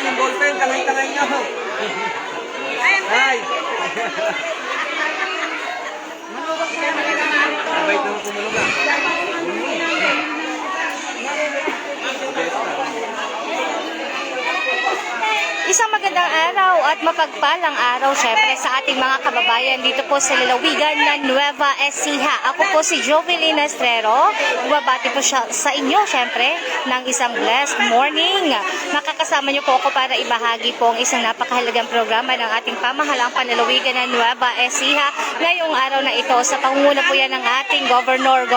yung ballpen, tangay-tangay nyo. Ay! Mabait naman kumulog ah. Isang magandang araw at mapagpalang araw syempre sa ating mga kababayan dito po sa lalawigan ng Nueva Ecija. Ako po si Jovelyn Estrero. Bumabati po siya sa inyo syempre ng isang blessed morning. Makakasama niyo po ako para ibahagi po ang isang napakahalagang programa ng ating pamahalang panlalawigan ng Nueva Ecija ngayong araw na ito. Sa pangunguna po yan ng ating Governor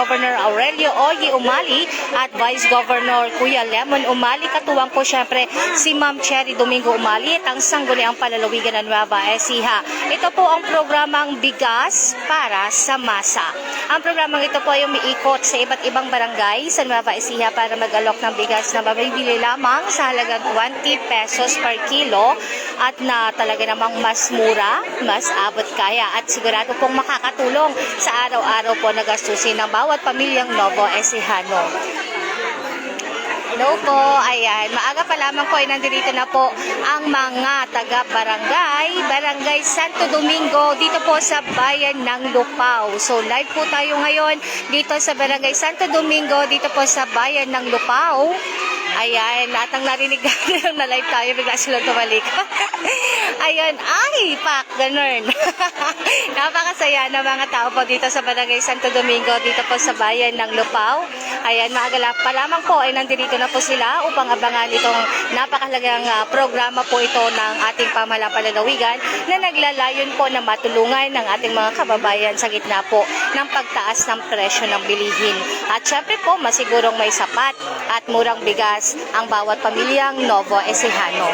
Aurelio Oye Umali at Vice Governor Kuya Lemon Umali. Katuwang po syempre si Ma'am Cherry Domingo Umali, ang sangguniang palalawigan ng Nueva Ecija. Ito po ang programang Bigas para sa Masa. Ang programang ito po ay umiikot sa iba't ibang barangay sa Nueva Ecija para mag-alok ng bigas na mabibili lamang sa halagang 20 pesos per kilo at na talaga namang mas mura, mas abot kaya at sigurado pong makakatulong sa araw-araw po na gastusin ng bawat pamilyang Novo Ecijano. Hello po, ayan, maaga pa lamang po ay nandito na po ang mga taga-barangay Santo Domingo dito po sa bayan ng Lupao. So live po tayo ngayon dito sa barangay Santo Domingo dito po sa bayan ng Lupao. Ayan, at ang narinig na live tayo, bigla sila tumalik. Ayan, ay, pak, ganun. Napakasaya na mga tao po dito sa barangay Santo Domingo, dito po sa bayan ng Lupao. Ayan, maaga pa lamang po ay nandito na po sila upang abangan itong napakahalagang programa po ito ng ating pamahalang panlalawigan na naglalayon po na matulungan ng ating mga kababayan sa gitna po ng pagtaas ng presyo ng bilihin. At syempre po, masigurong may sapat at murang bigas ang bawat pamilyang Novo Ecijano.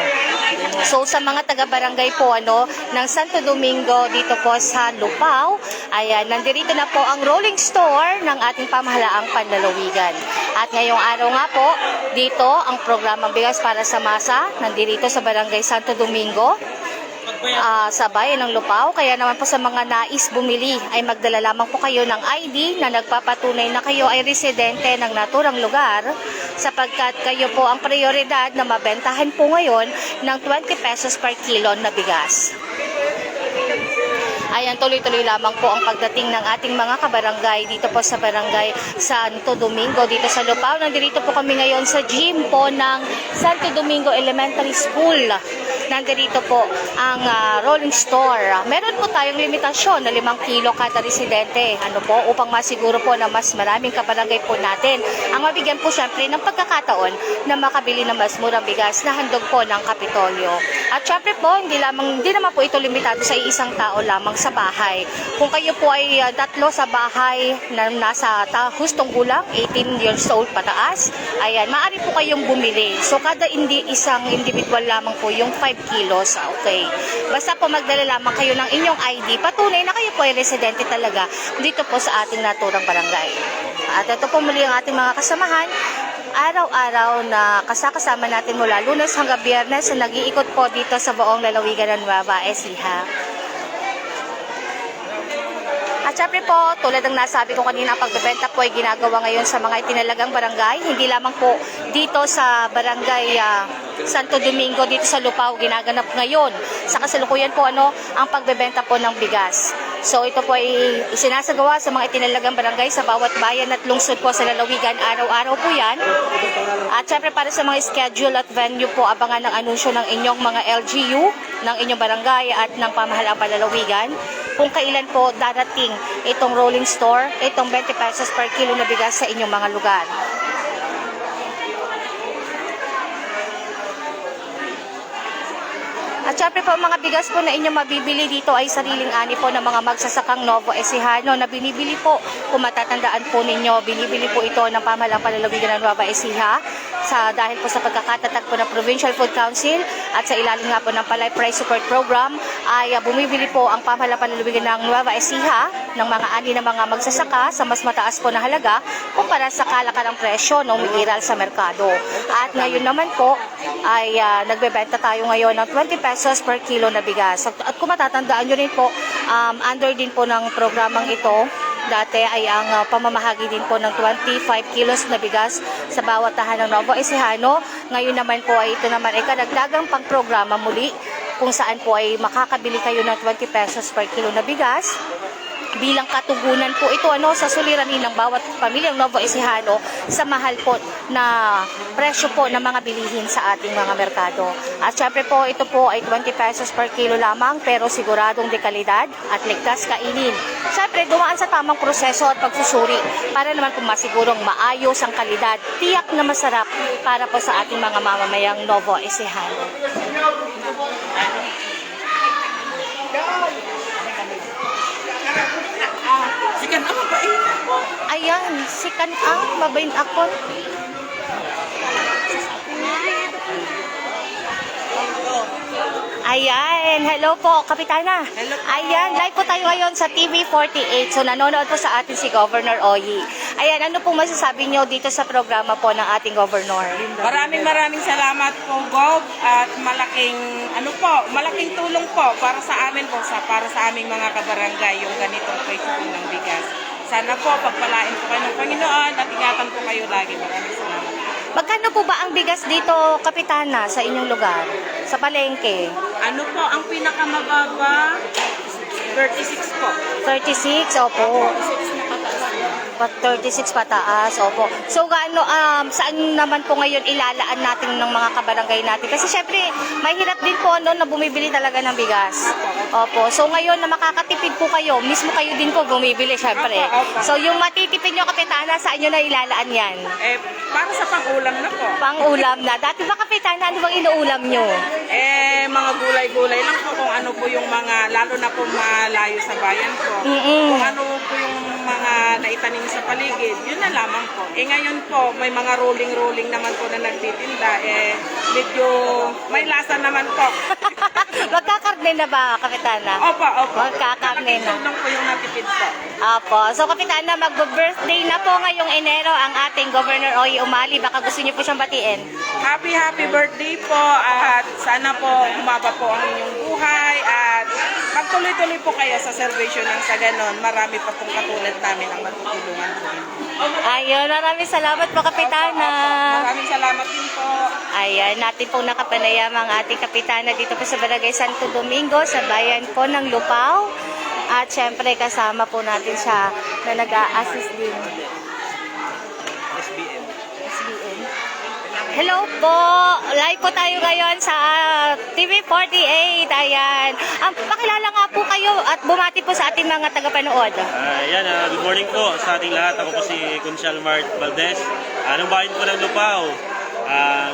So sa mga taga-barangay po ng Santo Domingo dito po sa Lupao, ayan, nandito na po ang rolling store ng ating pamahalaang panlalawigan. At ngayong araw nga po, dito ang programang Bigas para sa Masa, nandito sa barangay Santo Domingo, sa bayan ng Lupao. Kaya naman po sa mga nais bumili ay magdala lamang po kayo ng ID na nagpapatunay na kayo ay residente ng naturang lugar sapagkat kayo po ang prioridad na mabentahan po ngayon ng 20 pesos per kilo na bigas. Ayan, tuloy-tuloy lamang po ang pagdating ng ating mga kabarangay dito po sa barangay Santo Domingo, dito sa Lupao. Nandito po kami ngayon sa gym po ng Santo Domingo Elementary School. Nandito po ang rolling store. Meron po tayong limitasyon na 5 kilo kada residente. Upang masiguro po na mas maraming kabarangay po natin ang mabigyan po syempre ng pagkakataon na makabili ng mas murang bigas na handog po ng Kapitolyo. At syempre po, hindi naman po ito limitado sa isang tao lamang sa bahay. Kung kayo po ay 3 sa bahay na nasa hustong gulang, 18 years old pataas, ayan, maaari po kayong bumili. So kada isang individual lamang po yung 5 kilos, okay. Basta po magdala lamang kayo ng inyong ID, patunay na kayo po ay residente talaga dito po sa ating naturang barangay. At ito po muli ang ating mga kasamahan, araw-araw na kasama natin mula Lunes hanggang Biyernes na nag-iikot po dito sa buong lalawigan ng Nueva Ecija. At syempre po, tulad ng nasabi ko kanina, ang pagbebenta po ay ginagawa ngayon sa mga itinalagang barangay. Hindi lamang po dito sa barangay Santo Domingo, dito sa Lupao, ginaganap ngayon. Sa kasalukuyan po ang pagbebenta po ng bigas. So ito po ay isinasagawa sa mga itinalagang barangay sa bawat bayan at lungsod po sa lalawigan. Araw-araw po yan. At syempre para sa mga schedule at venue po, abangan ng anunsyo ng inyong mga LGU, ng inyong barangay at ng pamahalang panlalawigan kung kailan po darating itong rolling store, itong 20 pesos per kilo na bigas sa inyong mga lugar. At syempre po, mga bigas po na inyong mabibili dito ay sariling ani po ng mga magsasakang Novo Ecijano na binibili po, kung matatandaan po ninyo, binibili po ito ng pamahalang panlalawigan ng Nueva Ecija dahil po sa pagkakatatag po ng Provincial Food Council at sa ilalim nga po ng Palay Price Support Program ay bumibili po ang pamahalang panlalawigan ng Nueva Ecija ng mga ani ng mga magsasaka sa mas mataas po na halaga kumpara sa kalakalang presyo na umiiral sa merkado. At ngayon naman po ay nagbebenta tayo ngayon ng 20 pesos per kilo na bigas. At kung matatandaan nyo rin po, under din po ng programang ito dati ay ang pamamahagi din po ng 25 kilos na bigas sa bawat tahanan ng Nuevo Ecijano. Ngayon naman po ay ito naman ay karagdagang pang-programa muli kung saan po ay makakabili kayo ng 20 pesos per kilo na bigas. Bilang katugunan po ito sa suliranin ng bawat pamilyang Nuevo Ecijano sa mahal po na presyo po ng mga bilihin sa ating mga merkado. At syempre po ito po ay 20 pesos per kilo lamang pero siguradong de kalidad at ligtas kainin. Syempre dumaan sa tamang proseso at pagsusuri para naman po masigurong maayos ang kalidad, tiyak na masarap para po sa ating mga mamamayang Nuevo Ecijano. Sikan ako ba eh? Ayan, si Kanang, mabayin ako. Ayan, hello po, Kapitana. Hello po. Ayan, live po tayo ngayon sa TV48. So, nanonood po sa atin si Governor Oyi. Ayan, ano pong masasabi nyo dito sa programa po ng ating Governor? Maraming salamat po, Gov, at malaking tulong po para sa amin po, para sa aming mga kabarangay yung ganitong presyo po ng bigas. Sana po pagpalain po kayo ng Panginoon at ingatan po kayo lagi. Maraming salamat. Magkano po ba ang bigas dito, Kapitana, sa inyong lugar? Sa palengke? Ano po ang pinakamababa? 36 po. 36, opo. 36 pataas, opo. So, saan naman po ngayon ilalaan natin ng mga kabarangay natin? Kasi syempre, mahirap din po na bumibili talaga ng bigas. Opo. So, ngayon na makakatipid po kayo, mismo kayo din po bumibili, syempre. So, yung matitipid nyo, Kapitana, saan nyo na ilalaan yan? Para sa pang-ulam na po. Pang-ulam na. Dati ba, Kapitana, ano bang inuulam nyo? Mga gulay-gulay lang po kung ano po yung mga, lalo na po malayo sa bayan po. Kung ano po yung mga naitanim sa paligid, yun na lamang po. Ngayon po, may mga rolling naman po na nagtitinda. Medyo may lasa naman po. Magkakarne na ba, Kapitana? Opo. Magkakarne na. Malaking tulong po yung natipid po. Opo. So, Kapitana, mag-birthday na po ngayong Enero ang ating Governor Oyi Umali. Baka gusto niyo po siyang batiin. Happy birthday po at sana po humaba po ang inyong buhay at magtuloy-tuloy po kayo sa servisyo ng sa ganon. Marami pa pong katulad namin ang matutulungan po. Ayun, maraming salamat po, Kapitana. Maraming salamat din po. Ayan, natin pong nakapanayam ang ating Kapitana dito po sa Barangay Santo Domingo, sa bayan po ng Lupao. At syempre, kasama po natin siya na nag-a-assist din. SBM. Hello po! Live po tayo ngayon sa TV48. Ayan. Pakilala nga po kayo at bumati po sa ating mga tagapanood. Good morning po sa ating lahat. Ako po si Conchal Mart Valdez. Ng bayan po ng Lupao.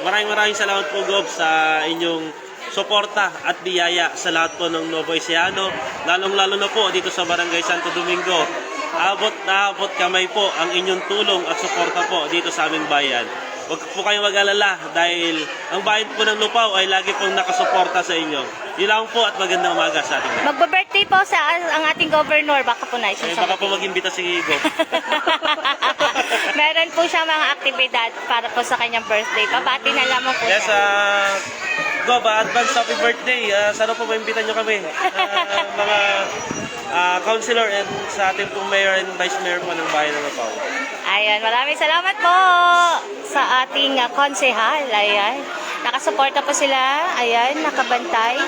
Maraming salamat po, Gob, sa inyong suporta at biyaya sa lahat po ng Nuevo Ecijano. Lalong-lalo na po dito sa Barangay Santo Domingo. Abot kamay po ang inyong tulong at suporta po dito sa aming bayan. Huwag po kayong mag-alala dahil ang bayan po ng Lupao ay lagi pong nakasuporta sa inyo. Yun lang po at magandang umaga sa ating lahat. Magbe-birthday po ang ating governor. Baka po na Baka po mag-imbita si Gob. Meron po siya mga aktibidad para po sa kanyang birthday. Pabati na lamang po Yes, siya. Gob, advance happy birthday. Sana po maimbitan nyo kami. Mga councilor and sa ating pong mayor and vice mayor po ng bayan ng Lupao. Ayan, maraming salamat po sa ating konsehal. Ayan, nakasuporta po sila. Ayan, nakabantay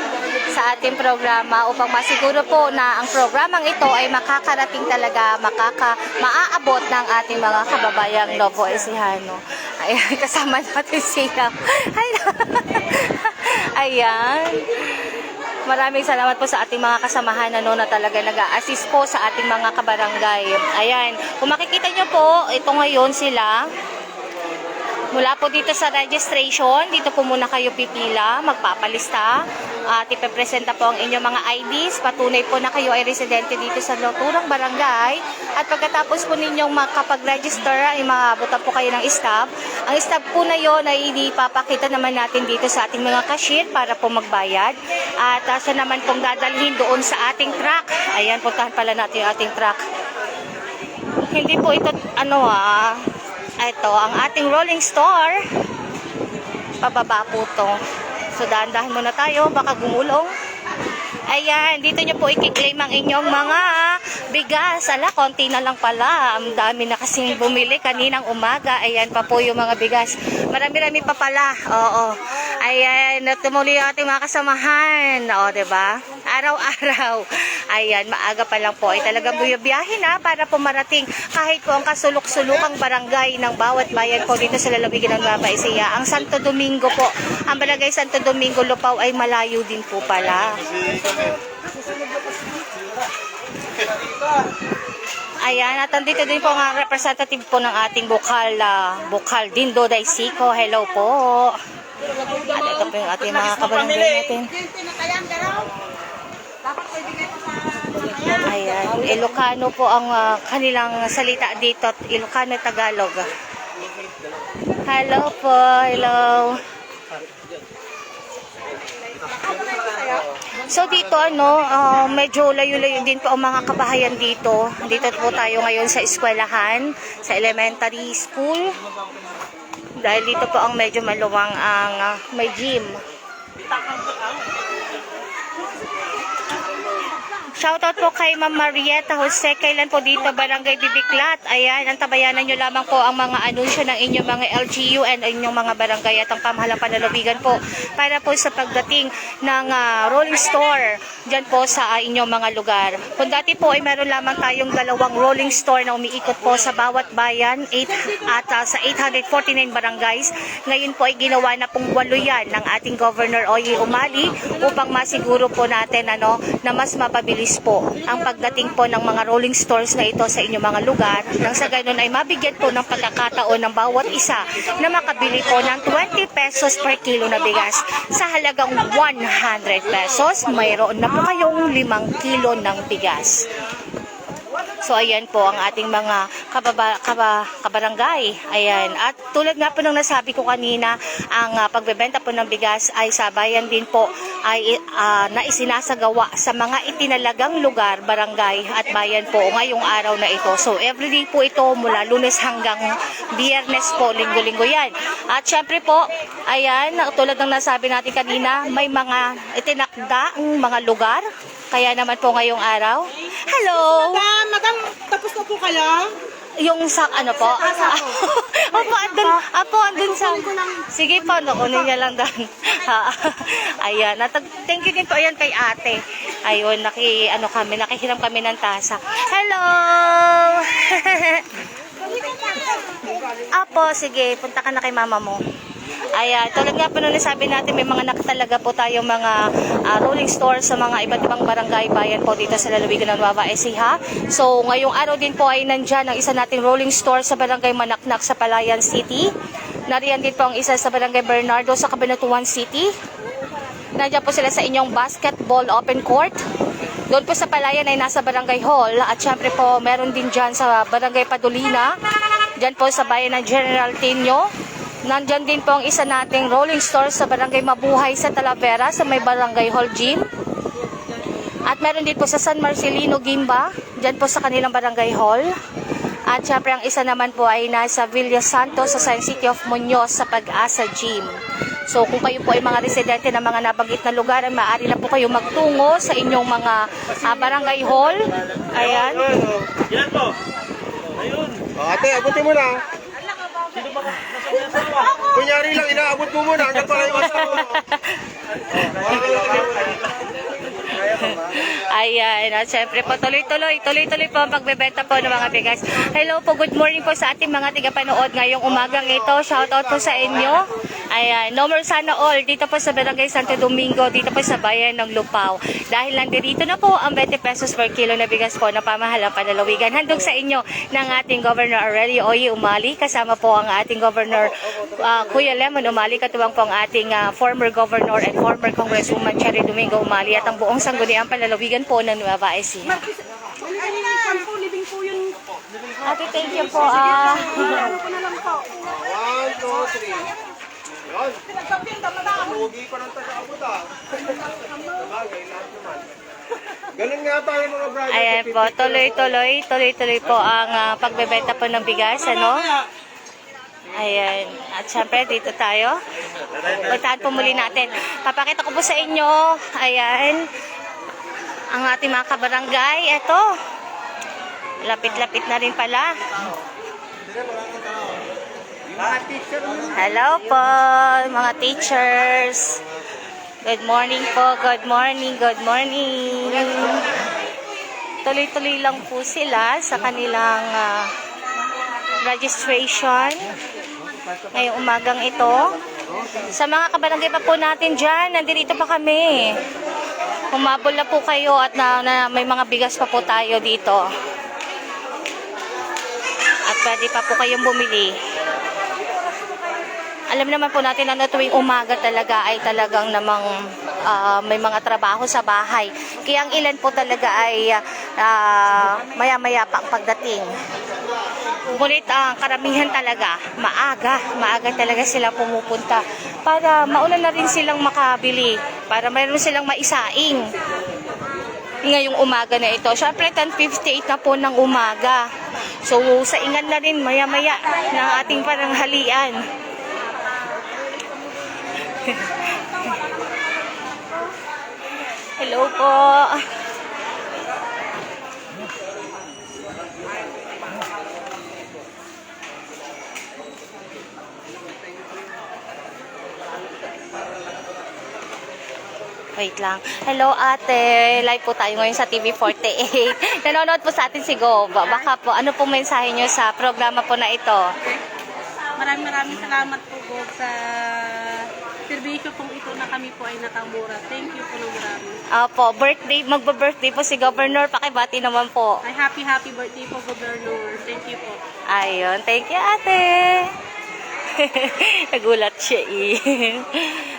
sa ating programa upang masiguro po na ang programang ito ay makakarating talaga, maaabot ng ating mga kababayang Nuevo Ecijano. Ayan, kasama natin sila. Ayan. Maraming salamat po sa ating mga kasamahan na talaga nag-a-assist po sa ating mga kabarangay. Ayan, kung makikita nyo po, ito ngayon sila. Mula po dito sa registration, dito po muna kayo pipila, magpapalista, at ipepresenta po ang inyong mga IDs, patunay po na kayo ay residente dito sa naturang barangay, at pagkatapos po ninyong makapag-register, ay maabutan po kayo ng stub. Ang stub po na yon ay ipapakita naman natin dito sa ating mga cashier para po magbayad, at siya naman pong dadalhin doon sa ating truck. Ayan, puntahan pala natin yung ating truck. Hindi po ito, ito, ang ating rolling store. Pababa po ito. So, dahan-dahan muna tayo. Baka gumulong. Ayan, dito nyo po i-claim ang inyong mga bigas. Ala, konti na lang pala. Ang dami na kasing bumili kaninang umaga. Ayan pa po yung mga bigas. Marami-rami pa pala. Oo. Ayan, tumuli yung ating mga kasamahan. O, diba? Araw-araw. Ayan, maaga pa lang po. Ay talagang buyabiyahin na para po marating kahit po ang kasulok-sulukang barangay ng bawat bayan po dito sa lalawigan ng Nueva Ecija. Ang Santo Domingo po, ang barangay Santo Domingo, Lupao ay malayo din po pala. Ayan, at andito din po ang representative po ng ating bukal Dindo Daisico. Hello po. At ito po yung ating mga kabarangay natin. Ayan, Ilocano po ang kanilang salita dito. Ilocano Tagalog. Hello po, hello. So dito medyo layo-layo din po ang mga kabahayan dito. Dito po tayo ngayon sa eskwelahan, sa elementary school. Dahil dito po ang medyo maluwang ang may gym. Shoutout po kay Ma'am Marieta Jose. Kailan po dito, Barangay Bibiklat. Ayan, antabayanan nyo lamang po ang mga anunsyo ng inyong mga LGU and inyong mga barangay at ang pamahalang panlalawigan po para po sa pagdating ng rolling store dyan po sa inyong mga lugar. Kung dati po ay meron lamang tayong 2 rolling store na umiikot po sa bawat bayan sa 849 barangays. Ngayon po ay ginawa na pong 8 yan ng ating Governor Oye Umali upang masiguro po natin na mas mapabilis po ang pagdating po ng mga rolling stores na ito sa inyong mga lugar nang sa ganun ay mabigyan po ng pagkakataon ng bawat isa na makabili po ng 20 pesos per kilo na bigas. Sa halagang 100 pesos, mayroon na po kayong 5 kilo ng bigas. So ayan po ang ating mga kabarangay. Ayan. At tulad nga po ng nasabi ko kanina, ang pagbebenta po ng bigas ay sa bayan din po ay naisinasagawa sa mga itinalagang lugar, barangay at bayan po ngayong araw na ito. So everyday po ito mula Lunes hanggang Biyernes po, linggo-linggo yan. At syempre po, ayan, tulad ng nasabi natin kanina, may mga itinakdaang mga lugar. Kaya naman po ngayong araw. Hello! Madam, tapos na po kayo? Yung sa ano po? andun sa... Sige po, kunin niya lang doon. Ayan. Thank you din po ayan kay ate. Ayun, nakihiram kami ng tasa. Hello! Apo, sige, punta ka na kay mama mo. Ayan, tulad nga po nung nasabi natin, may mga nakatalaga po tayong mga rolling stores sa mga iba't ibang barangay bayan po dito sa lalawigan ng Nueva Ecija. So, ngayong araw din po ay nandyan ang isa nating rolling store sa barangay Manaknak sa Palayan City. Nariyan din po ang isa sa barangay Bernardo sa Cabanatuan City. Nandiyan po sila sa inyong basketball open court. Doon po sa Palayan ay nasa barangay hall. At syempre po, meron din dyan sa barangay Padolina. Dyan po sa bayan ng General Tinio. Nandyan din po ang isa nating rolling store sa barangay Mabuhay sa Talavera sa may barangay hall gym. At meron din po sa San Marcelino, Gimba. Dyan po sa kanilang barangay hall. At syempre ang isa naman po ay nasa Villa Santos sa Science City of Muñoz sa Pag-asa Gym. So kung kayo po ay mga residente ng mga nabanggit na lugar, maaari na po kayo magtungo sa inyong mga barangay hall. Ayan. Yan po. Ayun. Ate, abutin mo na. Kunyari lang, inaabot mo muna hanggang pala yung asawa mo. Ayan, at syempre po tuloy-tuloy po ang pagbebenta po ng mga bigas. Hello po, good morning po sa ating mga tigapanood ngayong umagang ito. Shoutout po sa inyo. Ayan, no more sana all dito po sa Barangay Santo Domingo, dito po sa bayan ng Lupao. Dahil nandito na po ang 20 pesos per kilo na bigas po na pamahalang panlalawigan. Handog sa inyo ng ating Governor Aurelio Oye Umali, kasama po ang ating Governor Kuya Lemon Umali, katuwang po ang ating former Governor and former Congresswoman Cherry Domingo Umali at ang buong sangguniang panlalawigan po ng Nueva Ecija. Ate, thank you po. 1, 2, 3. Yan. Lugi pa ng taga-abot Sabagay, lahat naman. Ganun nga tayo mga brother. Ayan po, tuloy-tuloy po ang pagbebenta po ng bigas, ano? Ayan. At syempre, dito tayo. Puntahan po muli natin. Papakita ko po sa inyo. Ayan. ang ating mga kabarangay. Eto, lapit-lapit na rin pala. Hello po, mga teachers. Good morning po, good morning, good morning. Tuloy-tuloy lang po sila sa kanilang registration ngayong umagang ito. Sa mga kabarangay pa po natin dyan, nandito pa kami. Humabol na po kayo at may mga bigas pa po tayo dito. At pwede pa po kayong bumili. Alam naman po natin na tuwing umaga talaga ay talagang namang may mga trabaho sa bahay. Kaya ang ilan po talaga ay maya-maya pa ang pagdating. Ngunit ang karamihan talaga, maaga talaga sila pumupunta para mauna na rin silang makabili, para mayroon silang maisaing ngayong umaga na ito. Siyempre 10:58 na po ng umaga. So saingan na rin maya-maya ng ating paranghalian. Hello po. Wait lang. Hello ate. Live po tayo ngayon sa TV48. Nanonood po sa atin si Gob. Baka po, ano pong mensahe nyo sa programa po na ito? Maraming salamat po, Bob, sa serbisyo pong ito na kami po ay nakamura. Thank you po ng marami. Opo, magba-birthday po si Governor. Pakibati naman po. Ay, happy birthday po, Governor. Thank you po. Ayun, thank you ate. Nagulat siya eh.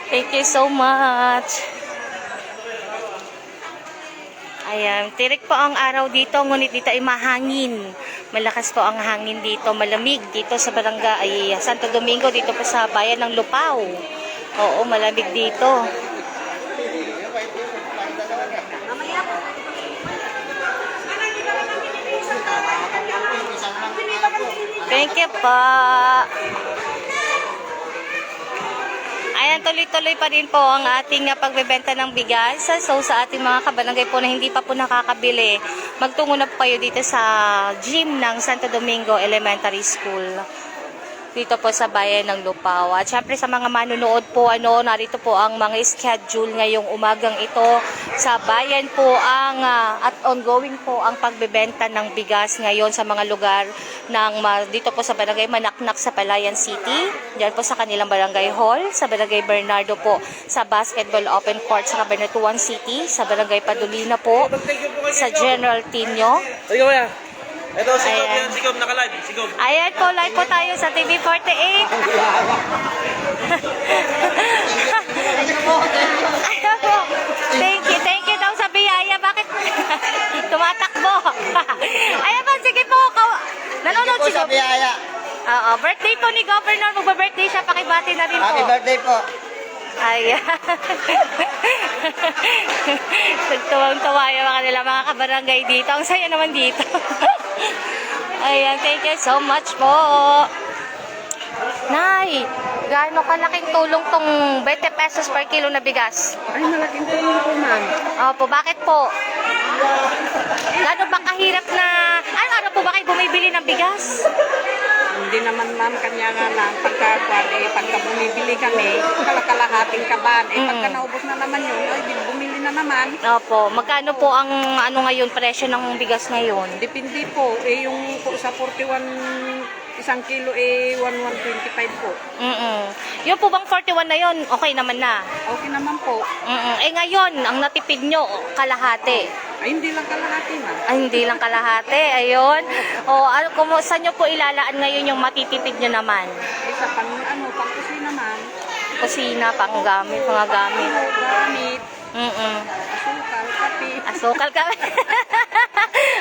Thank you so much. Ayan, tirik po ang araw dito, ngunit dito ay mahangin. Malakas po ang hangin dito, malamig dito sa barangay Santo Domingo, dito po sa bayan ng Lupao. Oo, malamig dito. Thank you po. Ayan, tuloy-tuloy pa rin po ang ating pagbebenta ng bigas. So, sa ating mga kabarangay po na hindi pa po nakakabili, magtungo na po kayo dito sa gym ng Santo Domingo Elementary School. Dito po sa bayan ng Lupao. At syempre sa mga manunood po, narito po ang mga schedule ngayong umagang ito. Sa bayan po at ongoing po ang pagbebenta ng bigas ngayon sa mga lugar dito po sa Barangay Manaknak sa Palayan City. Diyan po sa kanilang Barangay Hall, sa Barangay Bernardo po, sa Basketball Open Court sa Cabanatuan City, sa Barangay Padulina po, sa General Tinio. Ito, si Gob, naka-live. Si Gob. Ayan po, live po tayo sa TV48. Ayan po. Thank you daw sa biyaya. Bakit tumatakbo? Ayan po, sige po. Nanonood si Gob. Oo, birthday po ni Governor. Magba-birthday siya. Pakibati na rin po. Happy birthday po. Ayan. Nagtawang-tawa yung mga kabarangay dito. Ang saya naman dito. Ayan, thank you so much po. Nay, gaano kalaking tulong tong 20 pesos per kilo na bigas? Ay, malaking tulong po, ma'am. Opo, bakit po? Gaano ba kahirap na... Ano po ba kayo bumibili ng bigas? Hindi naman, ma'am, kanya nga lang. Pagka bumibili kami, kalakalahating kaban. Pagka naubos na naman yun, ay, bumili na naman. Opo, magkano po ang ngayon presyo ng bigas ngayon? Depende po. Yung po sa 41, isang kilo 125 po. Yung po bang 41 na yun, okay naman na? Okay naman po. Ngayon, ang natipid nyo, kalahati. Ay, hindi lang kalahati, ma'am. Ay, hindi lang kalahati. Ayun. Saan nyo po ilalaan ngayon yung matitipid nyo naman? Sa pang-kusina, ma'am. Kusina, panggamit, mga gamit. Gamit, asukal, kape. Asukal kape.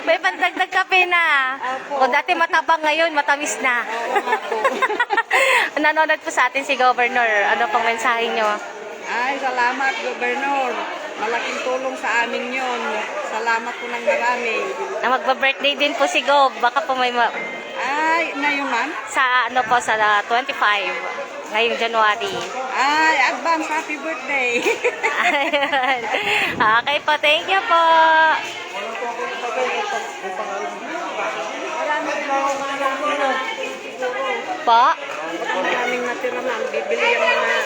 May pandagdag kape na. Opo. Kung dati matabang ngayon, matamis na. Nanonood po sa atin si Governor. Ano pong mensahe nyo? Ay, salamat, Governor. Malaking tulong sa amin yun. Salamat po ng marami. Na magba-birthday din po si Gob. Baka po may Ay, ngayon, ma'am? sa 25 ngayong January. Ay, advance happy birthday. Ayan. Okay po, thank you po. Po? Maraming natira na. Bibili yung mga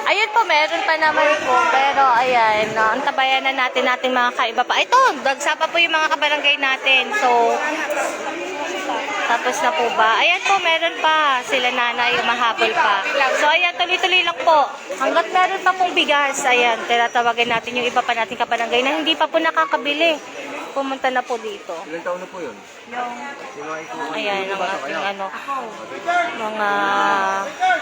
Ayun po, meron pa naman po. Pero ayan, no, ang tabayan na natin mga kaiba pa. Ito, dagsa pa po yung mga kabarangay natin. So, tapos na po ba? Ayan po, meron pa. Sila nanay, mahabol pa. So, ayan, tuloy-tuloy lang po. Hanggat meron pa pong bigas, ayan, tinatawagan natin yung iba pa nating kabarangay na hindi pa po nakakabili. Pumunta na po dito. Ilang taon na po yun? Ayan, ang ating mga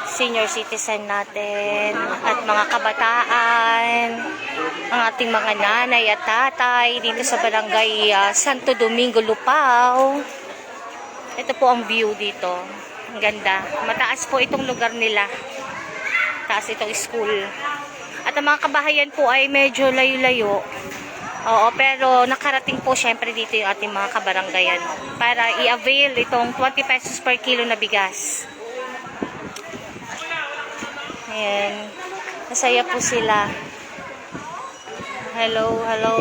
senior citizen natin at mga kabataan, ang ating mga nanay at tatay dito sa barangay Santo Domingo, Lupao. Ito po ang view dito. Ang ganda. Mataas po itong lugar nila. Taas itong school. At ang mga kabahayan po ay medyo layo-layo. Oo, pero nakarating po syempre dito yung ating mga kabaranggayan para i-avail itong 20 pesos per kilo na bigas. Ayan. Masaya po sila. Hello, hello.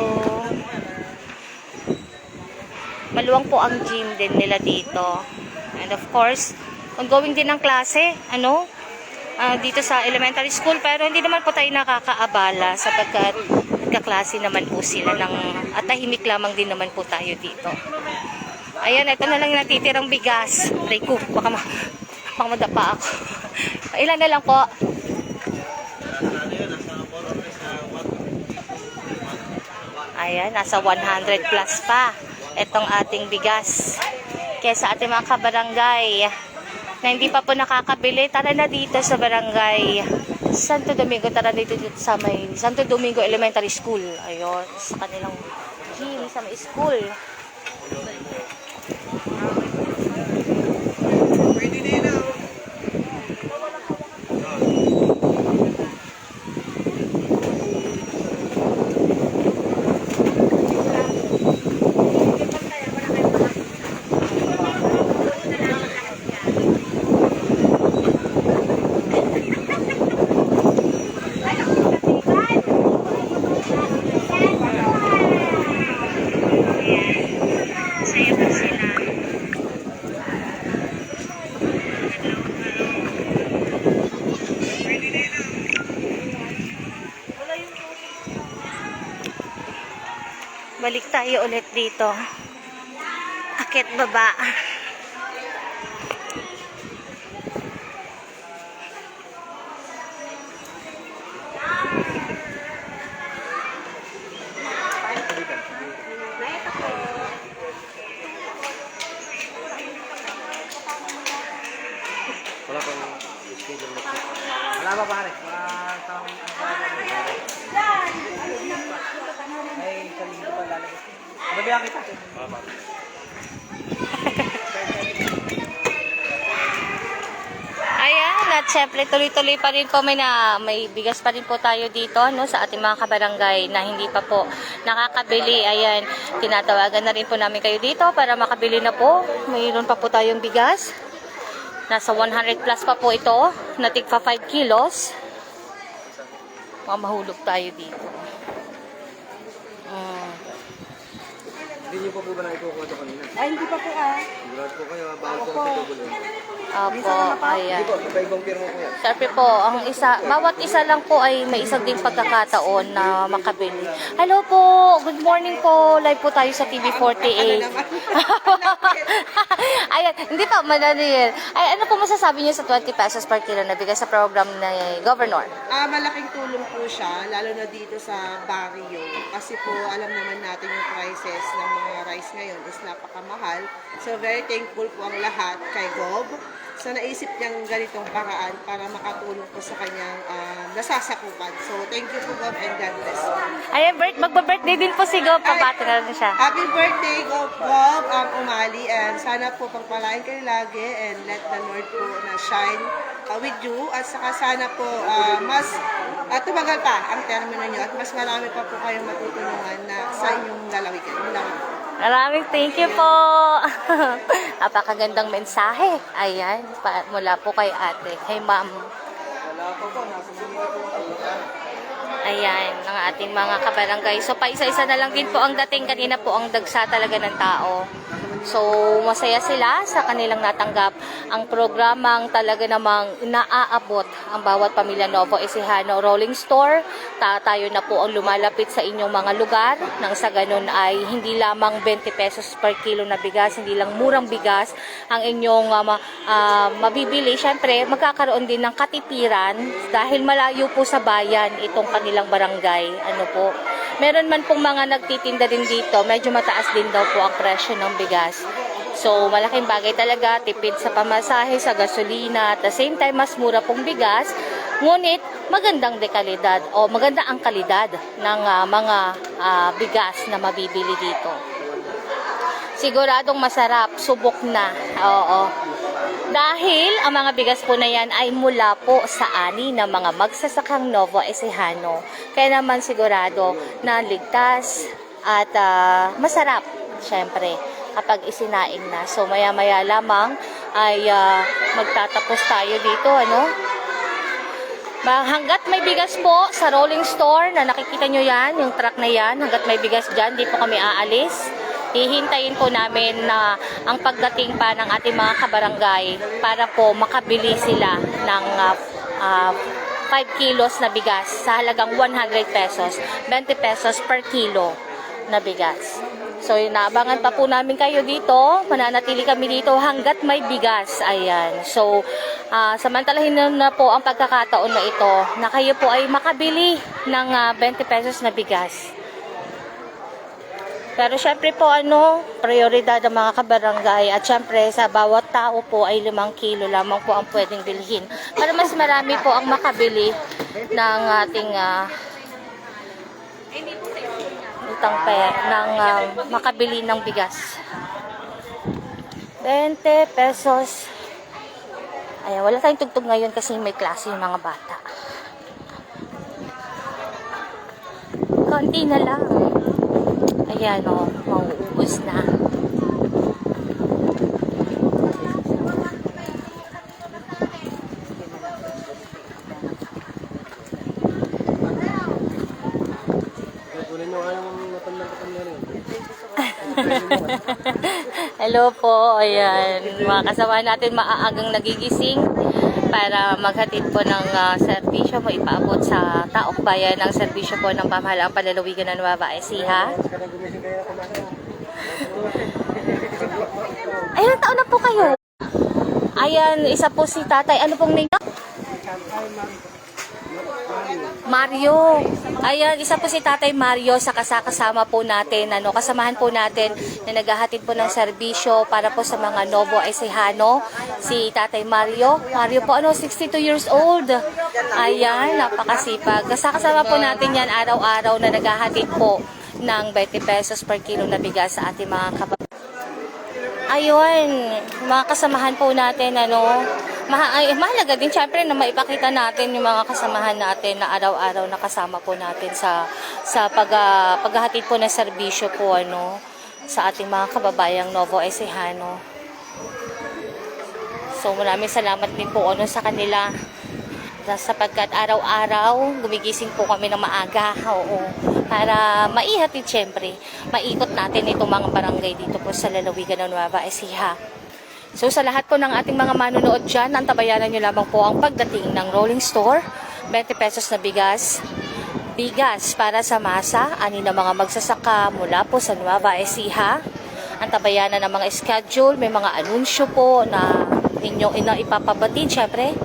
Maluwang po ang gym din nila dito. And of course, ongoing din ang klase, dito sa elementary school, pero hindi naman po tayo nakakaabala sapagkat kaklase naman po sila at tahimik lamang din naman po tayo dito. Ayan, ito na lang yung natitirang bigas. Try ko, baka madapa ako. Ilan na lang po? Ayan, nasa 100 plus pa itong ating bigas. Kaya sa ating mga kabarangay na hindi pa po nakakabili, tara na dito sa barangay Santo Domingo, tara dito sa may Santo Domingo Elementary School. Ayun, sa kanilang gym, sa may school. Balik tayo ulit dito. Akit baba. Wala pang schedule na. Wala ba pare? Wala taong ay, sa linggo pa lalabas. Mabiyak kita. Ayan, at syempre tuloy-tuloy pa rin po may bigas pa rin po tayo dito sa ating mga kabarangay na hindi pa po nakakabili. Ayan, tinatawagan na rin po namin kayo dito para makabili na po. Mayroon pa po tayong bigas. Nasa 100 plus pa po ito, na tigpa 5 kilos. Mamahulog tayo dito. Hindi niyo pa po ba naikukuha ito kanina? Ay, hindi pa po ah. Sigurado po kayo, bawal po sa double. Opo, ayan. Hindi po, iba-ibang pirma po yan. Siyempre po, bawat isa lang po ay may isang din pagkakataon na makabili. Hello po, good morning po. Live po tayo sa TV48. Ayan, hindi pa, mananil. Ay, ano po masasabi niyo sa 20 pesos per kilo na bigas sa program ni Governor? Malaking tulong po siya, lalo na dito sa barrio. Kasi po, alam naman natin yung prices ng mga rice ngayon is napakamahal. So, very thankful po ang lahat kay Gob sa naisip niyang ganitong paraan para makatulong po sa kanyang nasasakupan. So, thank you po, Gob, and God bless you. Ayan, magba-birthday din po si Gob. Pabati na rin siya. Happy birthday, Gob, Umali, and sana po pagpalain kayo lagi and let the Lord po na shine with you at saka sana po mas tumagal pa ang termino nyo at mas marami pa po kayong matutulungan na sa inyong lalawigan. Maraming thank you po. Napakagandang mensahe. Ayan, mula po kay ate, kay ma'am. Ayan, ang ating mga kabarangay. So, paisa-isa na lang din po ang dating. Kanina po ang dagsa talaga ng tao. So, masaya sila sa kanilang natanggap. Ang programang talaga namang naaabot ang bawat pamilya Novo Ecijano Rolling Store. Tayo na po ang lumalapit sa inyong mga lugar. Nang sa ganun ay hindi lamang 20 pesos per kilo na bigas, hindi lang murang bigas ang inyong mabibili. Siyempre, magkakaroon din ng katipiran dahil malayo po sa bayan itong kanilang barangay. Ano po? Meron man pong mga nagtitinda din dito, medyo mataas din daw po ang presyo ng bigas. So, malaking bagay talaga, tipid sa pamasahe, sa gasolina, at the same time, mas mura pong bigas. Ngunit, magandang dekalidad o maganda ang kalidad ng mga bigas na mabibili dito. Siguradong masarap, subok na. Oo. Dahil ang mga bigas po na yan ay mula po sa ani ng mga magsasakang Novo Ecijano. Kaya naman sigurado na ligtas at masarap, syempre, kapag isinaing na. So maya-maya lamang ay magtatapos tayo dito, ano? Hanggat may bigas po sa rolling store na nakikita nyo yan, yung truck na yan, hanggat may bigas dyan, di po kami aalis. Hihintayin po namin na ang pagdating pa ng ating mga kabarangay para po makabili sila ng 5 kilos na bigas sa halagang 100 pesos, 20 pesos per kilo na bigas. So, inaabangan pa po namin kayo dito. Mananatili kami dito hanggat may bigas. Ayan. So, samantalahin na po ang pagkakataon na ito na kayo po ay makabili ng 20 pesos na bigas. Pero syempre po prioridad ang mga kabarangay at syempre sa bawat tao po ay 5 kilo lamang po ang pwedeng bilhin. Para mas marami po ang makabili ng ating makabili ng bigas. 20 pesos. Ayan, wala tayong tugtog ngayon kasi may klase yung mga bata. Konti na lang. Ayan mauubos na. Hello po, ayan. Mga kasama natin maaagang nagigising para maghatid po ng serbisyo mo ipaabot sa taong bayan ng serbisyo po ng pamahalaang palalawigan ng Nueva Ecija. Ayun, taon na po kayo. Ayan, isa po si tatay. Ano pong name? Mario. Ayan, isa po si Tatay Mario sa kasama po natin, kasamahan po natin na naghahatid po ng serbisyo para po sa mga Novo Ecijano. Si Tatay Mario. Mario po, 62 years old. Ayan, napakasipag. Kasama po natin yan araw-araw na naghahatid po ng 20 pesos per kilo na bigas sa ating mga kababayan. Ayun, mga kasamahan po natin, mahalaga din syempre na maipakita natin yung mga kasamahan natin na araw-araw na kasama po natin sa paghahatid po ng serbisyo po sa ating mga kababayang Novo Ecijano. So maraming salamat din po sa kanila sapagkat araw-araw gumigising po kami ng maaga, para maihatid syempre, maikot natin itong mga barangay dito po sa lalawigan ng Nueva Ecija. So sa lahat po ng ating mga manonood dyan, antabayanan nyo lamang po ang pagdating ng rolling store, 20 pesos na bigas para sa masa, ani ng mga magsasaka mula po sa Nueva Ecija. Antabayanan ng mga schedule, may mga anunsyo po na inyong ipapabatid syempre.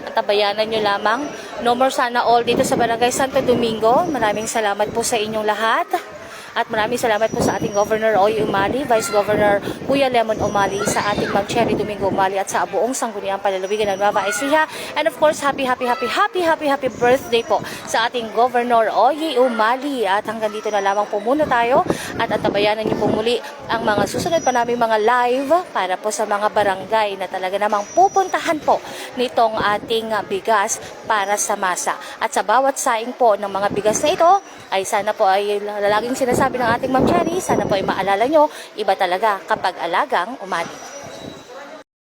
Antabayanan nyo lamang. No more sana all dito sa Barangay Santo Domingo. Maraming salamat po sa inyong lahat. At maraming salamat po sa ating Governor Oy Umali, Vice Governor Kuya Lemon Umali, sa ating Ma'am Cherry Domingo Umali at sa buong sangguniang palalawigan ng Nueva Ecija. And of course, happy birthday po sa ating Governor Oy Umali. At hanggang dito na lamang po muna tayo at atabayanan niyo po muli ang mga susunod pa namin mga live para po sa mga barangay na talaga namang pupuntahan po nitong ating bigas para sa masa. At sa bawat saing po ng mga bigas na ito ay sana po ay laging sinasabi ng ating Ma'am Cherry, sana po ay maalala nyo, iba talaga kapag alagang umali.